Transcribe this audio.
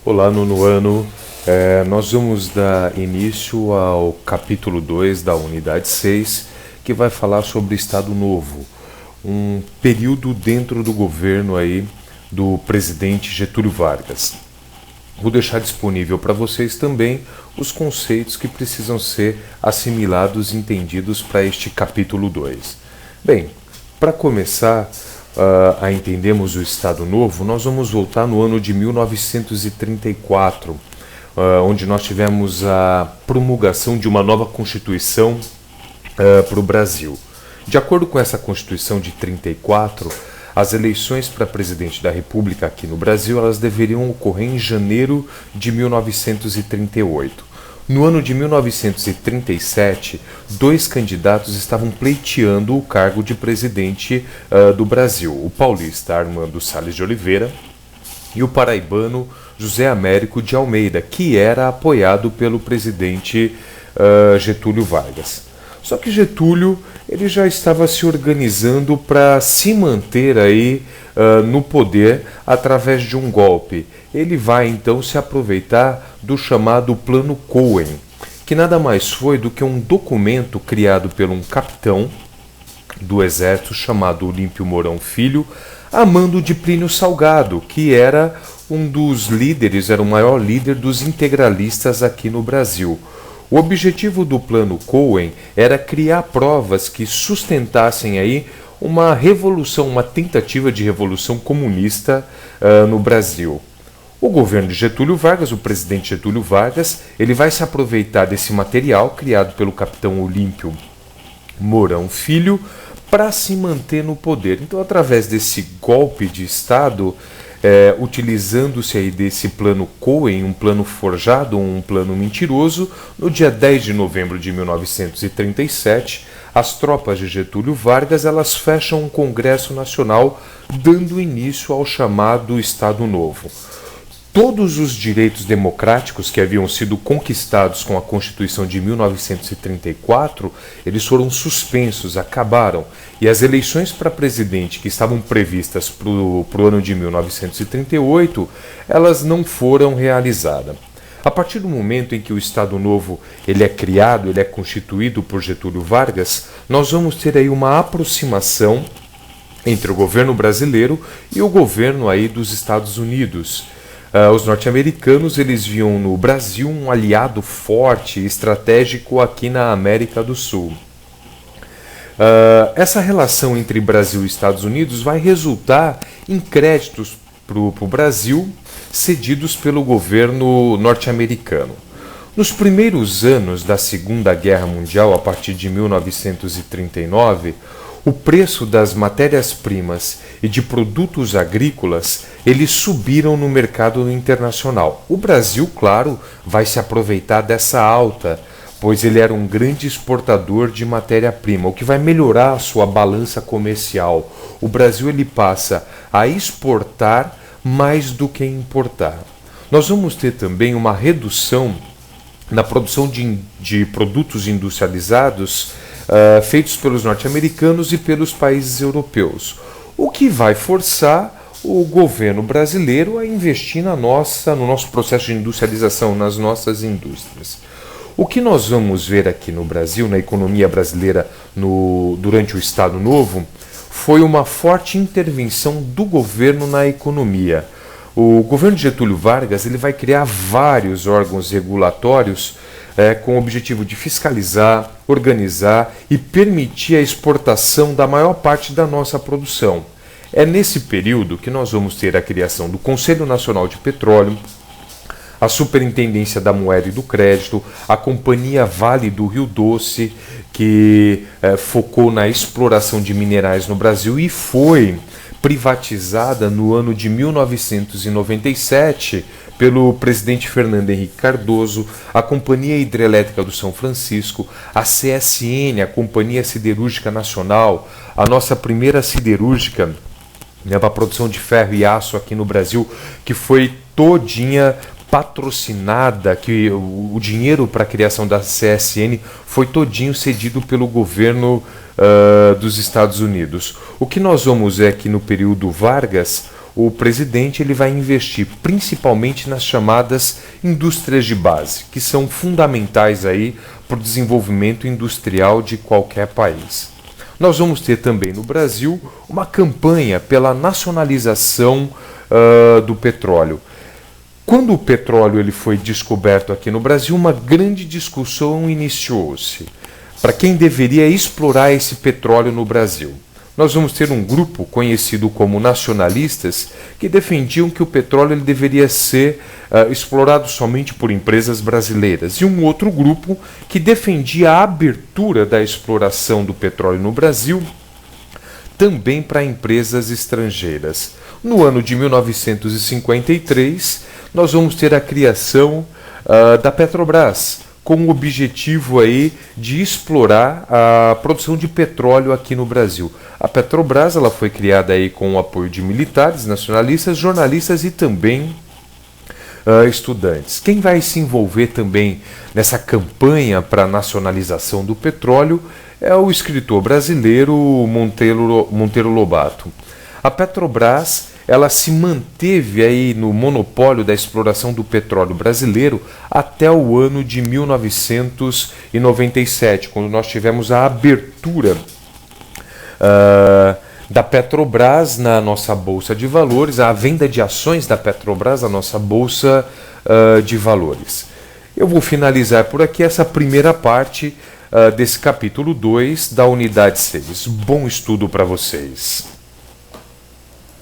Olá, nono ano. Nós vamos dar início ao capítulo 2 da unidade 6, que vai falar sobre Estado Novo, um período dentro do governo aí do presidente Getúlio Vargas. Vou deixar disponível para vocês também os conceitos que precisam ser assimilados e entendidos para este capítulo 2. Bem, para começar a entendermos o Estado Novo, nós vamos voltar no ano de 1934, onde nós tivemos a promulgação de uma nova Constituição para o Brasil. De acordo com essa Constituição de 34, as eleições para presidente da República aqui no Brasil elas deveriam ocorrer em janeiro de 1938. No ano de 1937, dois candidatos estavam pleiteando o cargo de presidente do Brasil, o paulista Armando Salles de Oliveira e o paraibano José Américo de Almeida, que era apoiado pelo presidente Getúlio Vargas. Só que Getúlio ele já estava se organizando para se manter aí no poder através de um golpe. Ele vai então se aproveitar do chamado Plano Cohen, que nada mais foi do que um documento criado por um capitão do exército chamado Olímpio Mourão Filho, a mando de Plínio Salgado, que era um dos líderes, era o maior líder dos integralistas aqui no Brasil. O objetivo do Plano Cohen era criar provas que sustentassem aí uma revolução, uma tentativa de revolução comunista no Brasil. O governo de Getúlio Vargas, o presidente Getúlio Vargas, ele vai se aproveitar desse material criado pelo capitão Olímpio Mourão Filho para se manter no poder. Então, através desse golpe de Estado, utilizando-se aí desse plano Cohen, um plano forjado, um plano mentiroso, no dia 10 de novembro de 1937, as tropas de Getúlio Vargas elas fecham um Congresso Nacional, dando início ao chamado Estado Novo. Todos os direitos democráticos que haviam sido conquistados com a Constituição de 1934, eles foram suspensos, acabaram. E as eleições para presidente que estavam previstas para o ano de 1938, elas não foram realizadas. A partir do momento em que o Estado Novo ele é criado, ele é constituído por Getúlio Vargas, nós vamos ter aí uma aproximação entre o governo brasileiro e o governo aí dos Estados Unidos. Os norte-americanos eles viam no Brasil um aliado forte, estratégico aqui na América do Sul. Essa relação entre Brasil e Estados Unidos vai resultar em créditos para o Brasil cedidos pelo governo norte-americano. Nos primeiros anos da Segunda Guerra Mundial, a partir de 1939, o preço das matérias-primas e de produtos agrícolas eles subiram no mercado internacional. O Brasil, claro, vai se aproveitar dessa alta, pois ele era um grande exportador de matéria-prima, o que vai melhorar a sua balança comercial. O Brasil ele passa a exportar mais do que importar. Nós vamos ter também uma redução na produção de produtos industrializados feitos pelos norte-americanos e pelos países europeus, o que vai forçar o governo brasileiro a investir no nosso processo de industrialização, nas nossas indústrias. O que nós vamos ver aqui no Brasil, na economia brasileira, durante o Estado Novo, foi uma forte intervenção do governo na economia. O governo de Getúlio Vargas ele vai criar vários órgãos regulatórios com o objetivo de fiscalizar, organizar e permitir a exportação da maior parte da nossa produção. É nesse período que nós vamos ter a criação do Conselho Nacional de Petróleo, a Superintendência da Moeda e do Crédito, a Companhia Vale do Rio Doce, que focou na exploração de minerais no Brasil e foi privatizada no ano de 1997 pelo presidente Fernando Henrique Cardoso, a Companhia Hidrelétrica do São Francisco, a CSN, a Companhia Siderúrgica Nacional, a nossa primeira siderúrgica para a produção de ferro e aço aqui no Brasil, que foi todinha patrocinada, que o dinheiro para a criação da CSN foi todinho cedido pelo governo dos Estados Unidos. O que nós vamos ver aqui no período Vargas, o presidente ele vai investir principalmente nas chamadas indústrias de base, que são fundamentais aí para o desenvolvimento industrial de qualquer país. Nós vamos ter também no Brasil uma campanha pela nacionalização do petróleo. Quando o petróleo ele foi descoberto aqui no Brasil, uma grande discussão iniciou-se para quem deveria explorar esse petróleo no Brasil. Nós vamos ter um grupo conhecido como nacionalistas que defendiam que o petróleo ele deveria ser explorado somente por empresas brasileiras, e um outro grupo que defendia a abertura da exploração do petróleo no Brasil também para empresas estrangeiras. No ano de 1953, nós vamos ter a criação da Petrobras, com o objetivo aí de explorar a produção de petróleo aqui no Brasil. A Petrobras ela foi criada aí com o apoio de militares, nacionalistas, jornalistas e também estudantes. Quem vai se envolver também nessa campanha para a nacionalização do petróleo é o escritor brasileiro Monteiro Lobato. A Petrobras ela se manteve aí no monopólio da exploração do petróleo brasileiro até o ano de 1997, quando nós tivemos a abertura da Petrobras na nossa Bolsa de Valores, a venda de ações da Petrobras na nossa Bolsa de Valores. Eu vou finalizar por aqui essa primeira parte desse capítulo 2 da unidade 6. Bom estudo para vocês.